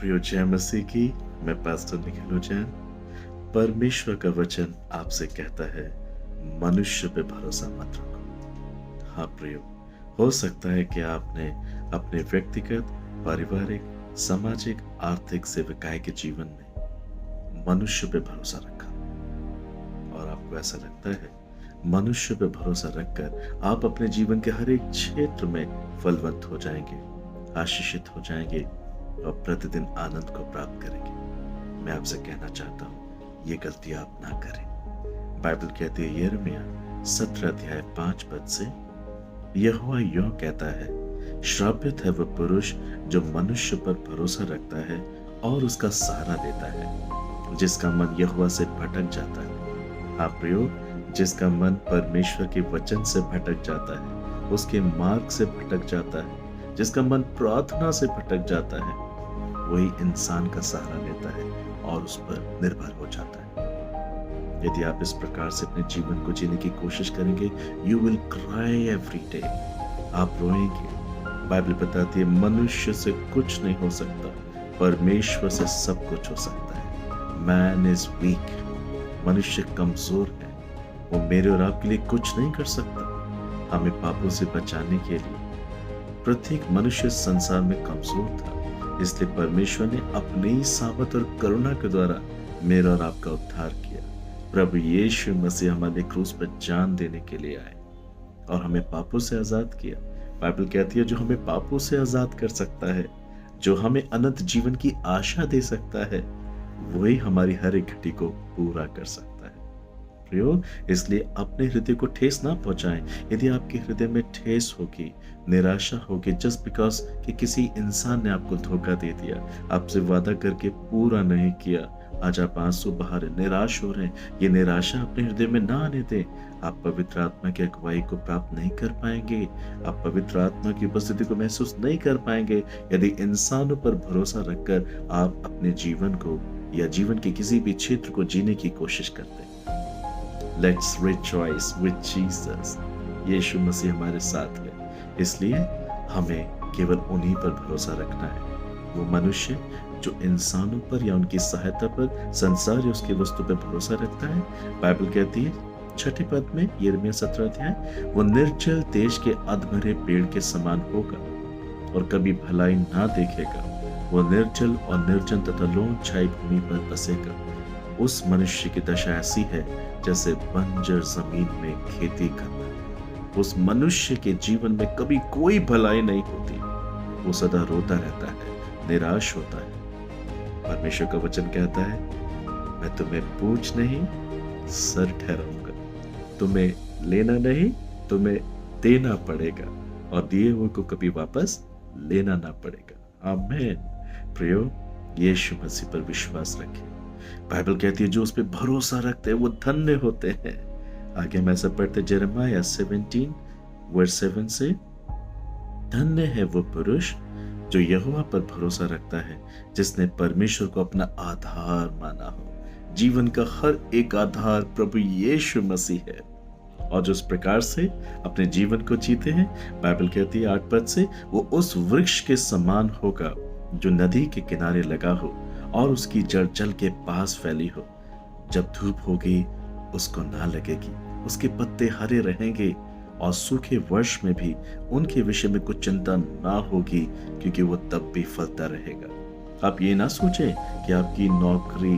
प्रियो जय मसीह की। मैं पास्टर निखिल जैन। परमेश्वर का वचन आपसे कहता है, मनुष्य पे भरोसा मत रखो। हाँ प्रियो, हो सकता है कि आपने अपने व्यक्तिगत, पारिवारिक, सामाजिक, आर्थिक, सेवकाई के जीवन में मनुष्य पे भरोसा रखा और आपको ऐसा लगता है मनुष्य पे भरोसा रखकर आप अपने जीवन के हर एक क्षेत्र में फलवंत हो जाएंगे, आशीषित हो जाएंगे और प्रतिदिन आनंद को प्राप्त करेंगे। मैं आपसे कहना चाहता हूं, ये गलती आप ना करें। बाइबल कहती है यिर्मयाह 17 अध्याय 5 पद से, यहोवा यूं कहता है, श्रापित है वह पुरुष जो मनुष्य पर भरोसा रखता है और उसका सहारा लेता है, जिसका मन यहोवा से भटक जाता है। हाँ प्रियो, जिसका मन परमेश्वर के वचन से भटक जाता है, उसके मार्ग से भटक जाता है, जिसका मन प्रार्थना से भटक जाता है, वही इंसान का सहारा लेता है और उस पर निर्भर हो जाता है। यदि आप इस प्रकार से अपने जीवन को जीने की कोशिश करेंगे, you will cry every day. आप रोएंगे। बाइबल बताती है मनुष्य से कुछ नहीं हो सकता, परमेश्वर से सब कुछ हो सकता है। Man is weak. मनुष्य कमजोर है, वो मेरे और आपके लिए कुछ नहीं कर सकता। हमें पापों से बचाने के लिए प्रत्येक मनुष्य संसार में कमजोर था, इसलिए परमेश्वर ने अपने ही सामर्थ और करुणा के द्वारा मेरा और आपका उद्धार किया। प्रभु यीशु मसीह हमारे क्रूस पर जान देने के लिए आए और हमें पापों से आजाद किया। बाइबल कहती है, जो हमें पापों से आजाद कर सकता है, जो हमें अनंत जीवन की आशा दे सकता है, वही हमारी हर एक घटी को पूरा कर सकता है। प्रियो, इसलिए अपने हृदय को ठेस ना पहुंचाएं। यदि आपके हृदय में ठेस होगी, निराशा होगी, जस्ट बिकॉज कि किसी इंसान ने आपको धोखा दे दिया, आपसे वादा करके पूरा नहीं किया, आज आप आंसू बहा रहे, निराश हो रहे हैं, ये निराशा अपने हृदय में ना आने दें। आप पवित्र आत्मा की अगुवाई को प्राप्त नहीं कर पाएंगे, आप पवित्र आत्मा की उपस्थिति को महसूस नहीं कर पाएंगे यदि इंसानों पर भरोसा रखकर आप अपने जीवन को या जीवन के किसी भी क्षेत्र को जीने की कोशिश करते हैं। Let's rejoice with Jesus. यीशु मसीह हमारे साथ है, इसलिए हमें केवल उन्हीं पर भरोसा रखना है। वो मनुष्य जो इंसानों पर या उनकी सहायता पर, संसार या उसकी वस्तु पर भरोसा रखता है, बाइबल कहती है 6 पद में, यिर्मयाह 17 अध्याय, वो निर्जल देश के अधमरे पेड़ के समान होगा और कभी भलाई ना देखेगा। वो निर्जल और निर्जन तथा लोन छाई भूमि पर बसेगा। उस मनुष्य की दशा ऐसी है जैसे बंजर जमीन में खेती करना। उस मनुष्य के जीवन में कभी कोई भलाई नहीं होती। वो सदा रोता रहता है, निराश होता है। परमेश्वर का वचन कहता है, मैं तुम्हें पूंछ नहीं सर ठहराऊंगा। तुम्हें लेना नहीं, तुम्हें देना पड़ेगा और दिए हुए को कभी वापस लेना ना पड़ेगा। आमीन। प्रियो, यीशु मसीह पर विश्वास रखें। बाइबल कहती है, जो उस पर भरोसा रखते हैं वो धन्य होते हैं। आगे हम ऐसा पढ़ते, यिर्मयाह 17:7 से, धन्य है वो पुरुष जो यहोवा पर भरोसा रखता है, जिसने परमेश्वर को अपना आधार माना हो। जीवन का हर एक आधार प्रभु यीशु मसीह है और जो इस प्रकार से अपने जीवन को जीते हैं, बाइबल कहती है 8 पद से, वो उस वृक्ष के समान होगा जो नदी के किनारे लगा हो और उसकी जड़ जल के पास फैली हो। जब धूप होगी उसको ना लगेगी, उसके पत्ते हरे रहेंगे और सूखे वर्ष में भी उनके विषय में कुछ चिंता ना होगी, क्योंकि वो तब भी फलता रहेगा। आप ये ना सोचें कि आपकी नौकरी,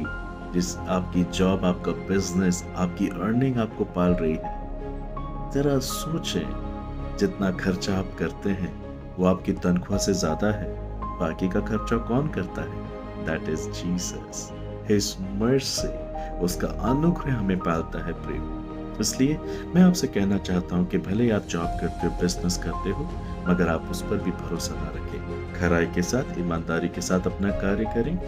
आपकी जॉब, आपका बिजनेस, आपकी अर्निंग आपको पाल रही है। जरा सोचें, जितना खर्चा आप करते हैं वो आपकी तनख्वाह से ज्यादा है। बाकी का खर्चा कौन करता है? That is Jesus. His mercy, उसका अनुग्रह हमें पालता है प्रिय। इसलिए मैं आपसे कहना चाहता हूं कि भले आप जॉब करते हो, बिजनेस करते हो, मगर आप उस पर भी भरोसा ना रखें। खराई के साथ, ईमानदारी के साथ अपना कार्य करें,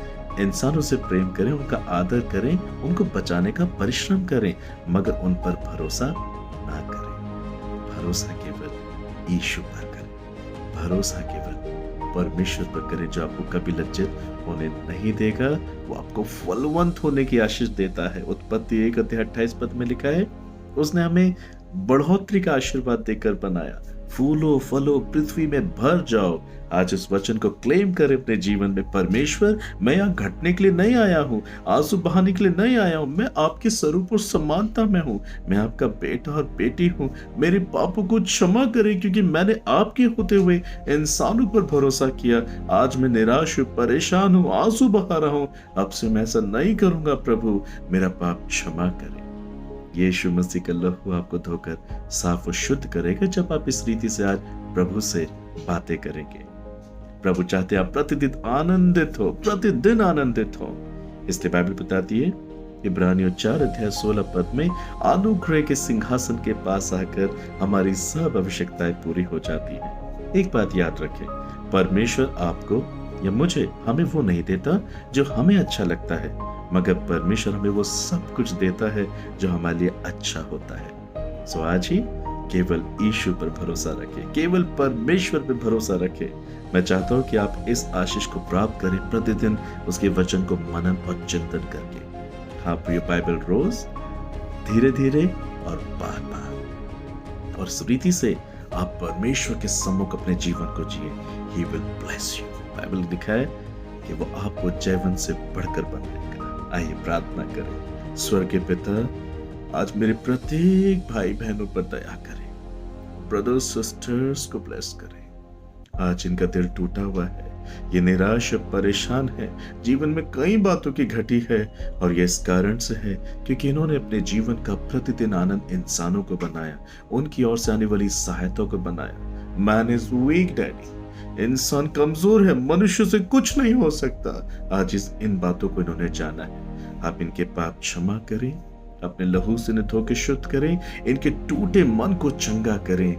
इंसानों से प्रेम करें, उनका आदर करें, उनको बचाने का परिश्रम करें, मगर उन पर भरोसा ना करें। भरोसा केवल यीशु पर करें, भरोसा केवल परमेश्वर पर करें, जो आपको कभी लज्जित होने नहीं देगा। वो आपको फलवंत होने की आशीष देता है। उत्पत्ति 1 अध्याय 28 पद में लिखा है, उसने हमें बढ़ोतरी का आशीर्वाद देकर बनाया। फूलो फलो पृथ्वी में भर जाओ। आज इस वचन को क्लेम करें अपने जीवन में। परमेश्वर, मैं यहाँ घटने के लिए नहीं आया हूँ, आंसू बहाने के लिए नहीं आया हूँ। मैं आपके स्वरूप और समानता में हूँ। मैं आपका बेटा और बेटी हूँ। मेरे पापों को क्षमा करें, क्योंकि मैंने आपके होते हुए इंसानों पर भरोसा किया। आज मैं निराश हूँ, परेशान हूँ, आंसू बहा रहा हूँ। अब से मैं ऐसा नहीं करूंगा। प्रभु, मेरा पाप क्षमा करें। यीशु मसीह का लहू आपको धोकर साफ और शुद्ध करेगा जब आप इस रीति से आज प्रभु से बातें करेंगे। प्रभु चाहते आप प्रतिदिन आनंदित हो, प्रतिदिन आनंदित हो। इसलिए बाइबल बताती है इब्रानियों 4:16 में, अनुग्रह के सिंहासन के पास आकर हमारी सब आवश्यकताएं पूरी हो जाती है। एक बात याद रखें, परमेश्वर आपको या मुझे, हमें वो नहीं देता जो हमें अच्छा लगता है, मगर परमेश्वर हमें वो सब कुछ देता है जो हमारे लिए अच्छा होता है। सो आज ही केवल यीशु पर भरोसा रखें, केवल परमेश्वर पर भरोसा रखें। मैं चाहता हूं कि आप इस आशीष को प्राप्त करें, प्रतिदिन उसके वचन को मनन और चिंतन करके। हाँ प्रिय बाइबल रोज, धीरे धीरे और बार बार, और इस रीति से आप परमेश्वर के सम्मुख अपने जीवन को जिए। He will bless you. Bible लिखा है कि वो आपको जयवन से बढ़कर बनाएगा। आइए प्रार्थना करें। स्वर्ग के पिता, आज मेरे प्रत्येक भाई बहनों पर दया करें, ब्रदर्स सिस्टर्स को ब्लेस करें। आज इनका दिल टूटा हुआ है, ये निराश और परेशान है, जीवन में कई बातों की घटी है, और ये इस कारण से है क्योंकि इन्होंने अपने जीवन का प्रतिदिन आनंद इंसानों को बनाया, उनकी ओर से आने वाली सहायता को बनाया। मैन इज वीक डैडी, इंसान कमजोर है, मनुष्य से कुछ नहीं हो सकता। आज इन बातों को इन्होंने जाना है। आप इनके पाप क्षमा करें, अपने लहू से धो के शुद्ध करें, इनके टूटे मन को चंगा करें।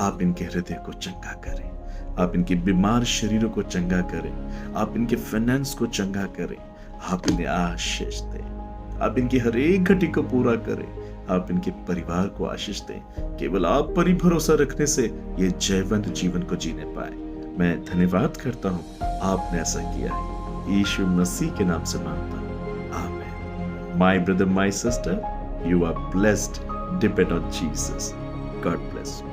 आप इनके हृदय को चंगा करें, आप इनके बीमार शरीरों को चंगा करें, आप इनके फाइनेंस को चंगा करें। आप इन्हें आशीष दें, आप इनकी हर एक घटी को पूरा करें, आप इनके परिवार को आशीष दें। केवल आप पर ही भरोसा रखने से ये जयवंत जीवन को जीने पाए। मैं धन्यवाद करता हूँ, आपने ऐसा किया है। यीशु मसीह के नाम से मांगता हूँ, आमीन। My brother, my sister, you are blessed. Depend on Jesus. God bless you.